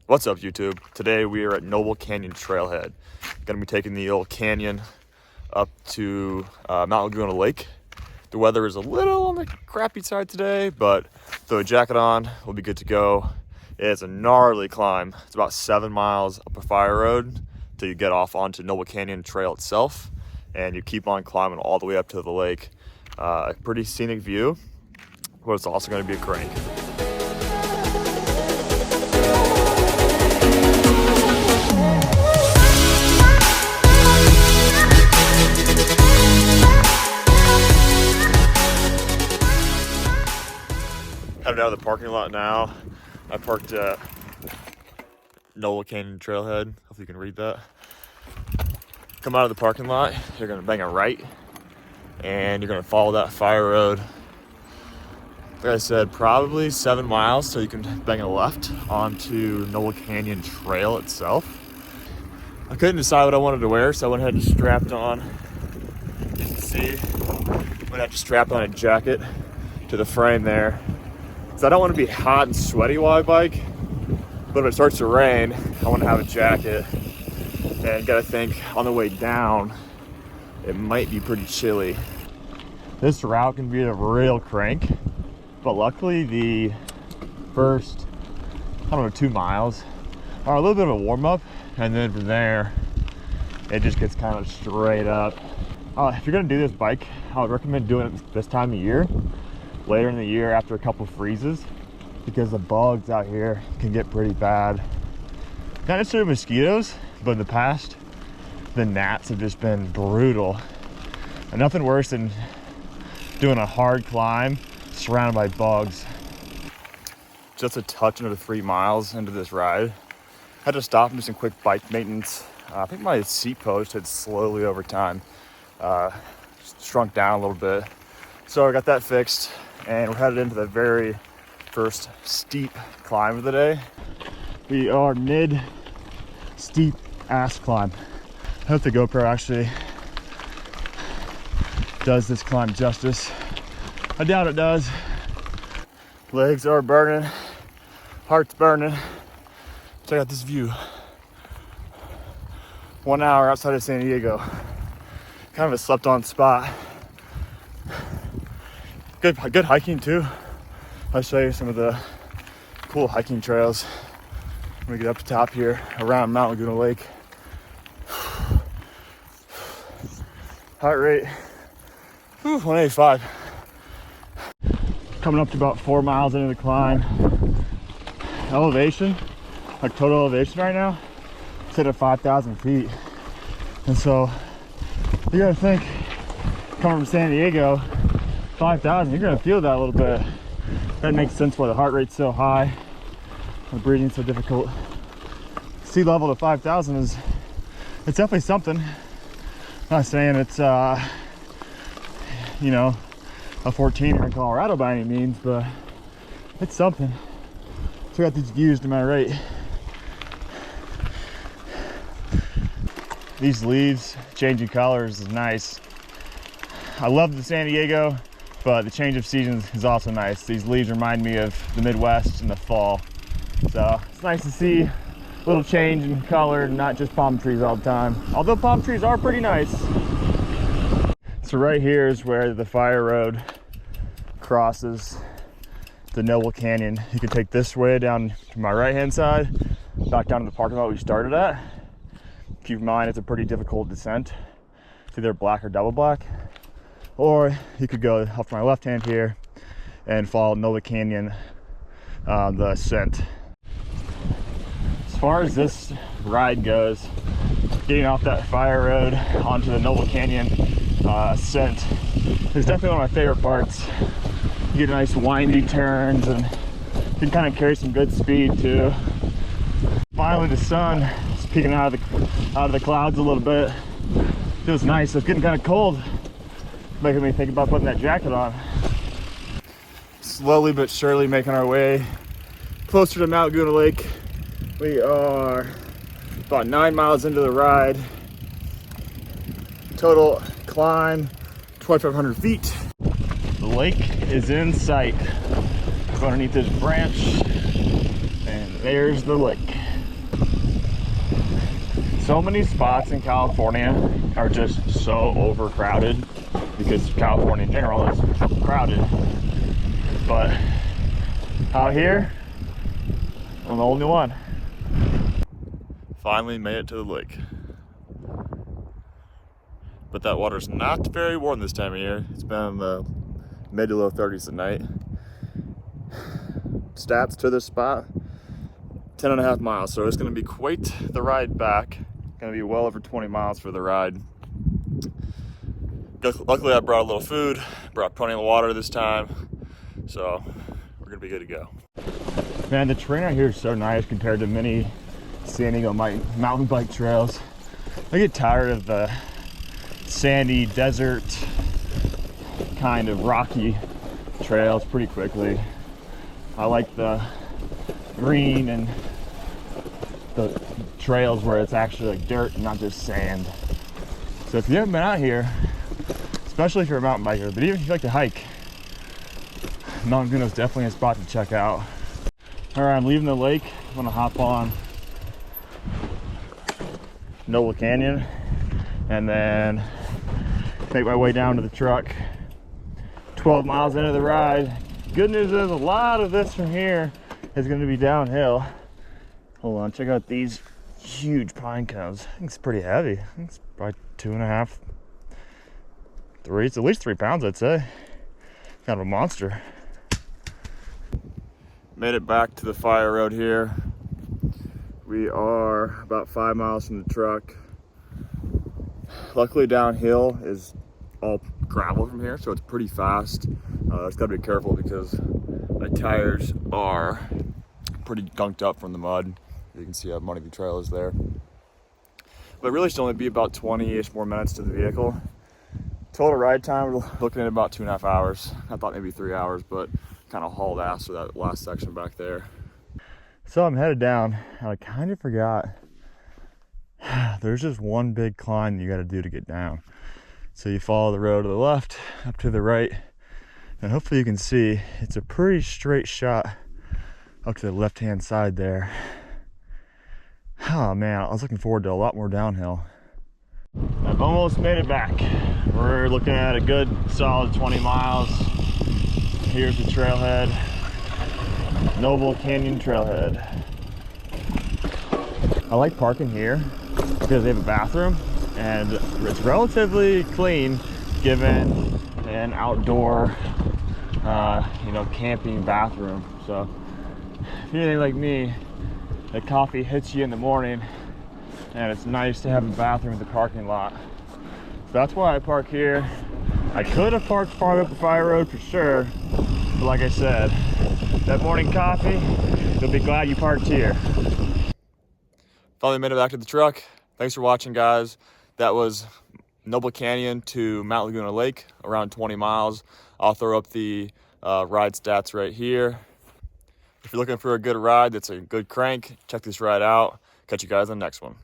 What's up, YouTube? Today we are at Noble Canyon Trailhead. Gonna be taking the old canyon up to Mount Laguna Lake. The weather is a little on the crappy side today, but throw a jacket on, we'll be good to go. It's a gnarly climb. It's about 7 miles up a fire road till you get off onto Noble Canyon Trail itself, and you keep on climbing all the way up to the lake. A pretty scenic view, but it's also gonna be a crank. Headed out of the parking lot now. I parked at Noble Canyon Trailhead. Hopefully you can read that. Come out of the parking lot, you're gonna bang a right, and you're gonna follow that fire road. Like I said, probably 7 miles, so you can bang a left onto Noble Canyon Trail itself. I couldn't decide what I wanted to wear, so I went ahead and strapped on. You can see, I have to strap on a jacket to the frame there. So I don't want to be hot and sweaty while I bike, but if it starts to rain, I want to have a jacket. And gotta think, on the way down, it might be pretty chilly. This route can be a real crank, but luckily the first, 2 miles are a little bit of a warm up, and then from there, it just gets kind of straight up. If you're gonna do this bike, I would recommend doing it this time of year. Later in the year after a couple freezes, because the bugs out here can get pretty bad. Not necessarily mosquitoes, but in the past, the gnats have just been brutal. And nothing worse than doing a hard climb surrounded by bugs. Just a touch under 3 miles into this ride. Had to stop and do some quick bike maintenance. I think my seat post had slowly over time shrunk down a little bit. So I got that fixed, and we're headed into the very first steep climb of the day. We are mid steep ass climb. I hope the GoPro actually does this climb justice. I doubt it does. Legs are burning, heart's burning. Check out this view. 1 hour outside of San Diego. Kind of a slept on spot. Good hiking too. I'll show you some of the cool hiking trails when we get up to top here around Mount Laguna Lake. Heart rate, 185. Coming up to about 4 miles into the climb. Elevation, like total elevation right now, it's at 5,000 feet. And so you gotta think, coming from San Diego, 5,000, you're gonna feel that a little bit. That makes sense why the heart rate's so high, the breathing's so difficult. Sea level to 5,000 it's definitely something. I'm not saying it's a 14er in Colorado by any means, but it's something. Check out these views to my right. These leaves changing colors is nice. I love the San Diego, but the change of seasons is also nice. These leaves remind me of the Midwest in the fall. So it's nice to see a little change in color and not just palm trees all the time. Although palm trees are pretty nice. So right here is where the fire road crosses the Noble Canyon. You can take this way down to my right-hand side, back down to the parking lot we started at. Keep in mind, it's a pretty difficult descent. It's either black or double black. Or you could go off my left hand here and follow Noble Canyon, the ascent. As far as this ride goes, getting off that fire road onto the Noble Canyon ascent is definitely one of my favorite parts. You get nice windy turns and you can kind of carry some good speed too. Finally, the sun is peeking out of the clouds a little bit. Feels nice. It's getting kind of cold, making me think about putting that jacket on. Slowly but surely making our way closer to Mount Laguna Lake. We are about 9 miles into the ride. Total climb 2,500 feet. The lake is in sight. Go underneath this branch, and there's the lake. So many spots in California are just so overcrowded because California in general is crowded. But out here, I'm the only one. Finally made it to the lake. But that water's not very warm this time of year. It's been in the mid to low 30s at night. Stats to this spot, 10.5 miles. So it's gonna be quite the ride back. Gonna be well over 20 miles for the ride. Luckily I brought a little food, brought plenty of water this time. So we're gonna be good to go. Man, the terrain out here is so nice compared to many San Diego mountain bike trails. I get tired of the sandy desert kind of rocky trails pretty quickly. I like the green and the trails where it's actually like dirt and not just sand. So if you haven't been out here, especially if you're a mountain biker, but even if you like to hike, Mount Laguna is definitely a spot to check out. All right, I'm leaving the lake. I'm gonna hop on Noble Canyon and then make my way down to the truck. 12 miles into the ride. Good news is a lot of this from here is going to be downhill. Hold on, check out these huge pine cones. I think it's pretty heavy. I think it's probably 2.5, 3. It's at least 3 pounds, I'd say. Kind of a monster. Made it back to the fire road here. We are about 5 miles from the truck. Luckily downhill is all gravel from here, so it's pretty fast. Just gotta be careful because my tires are pretty gunked up from the mud. You can see how muddy the trail is there. But it really should only be about 20-ish more minutes to the vehicle. Total ride time, we're looking at about 2.5 hours. I thought maybe 3 hours, but kind of hauled ass for that last section back there. So I'm headed down, and I kind of forgot. There's just one big climb you got to do to get down. So you follow the road to the left, up to the right, and hopefully you can see it's a pretty straight shot up to the left-hand side there. Oh man, I was looking forward to a lot more downhill. I've almost made it back. We're looking at a good solid 20 miles. Here's the trailhead, Noble Canyon Trailhead. I like parking here because they have a bathroom and it's relatively clean given an outdoor camping bathroom. So if you're anything like me, the coffee hits you in the morning and it's nice to have a bathroom in the parking lot. So that's why I park here. I could have parked farther up the fire road for sure, but like I said, that morning coffee, you'll be glad you parked here. Finally made it back to the truck. Thanks for watching, guys. That was Noble Canyon to Mount Laguna Lake, around 20 miles. I'll throw up the ride stats right here. If you're looking for a good ride that's a good crank, check this ride out. Catch you guys on the next one.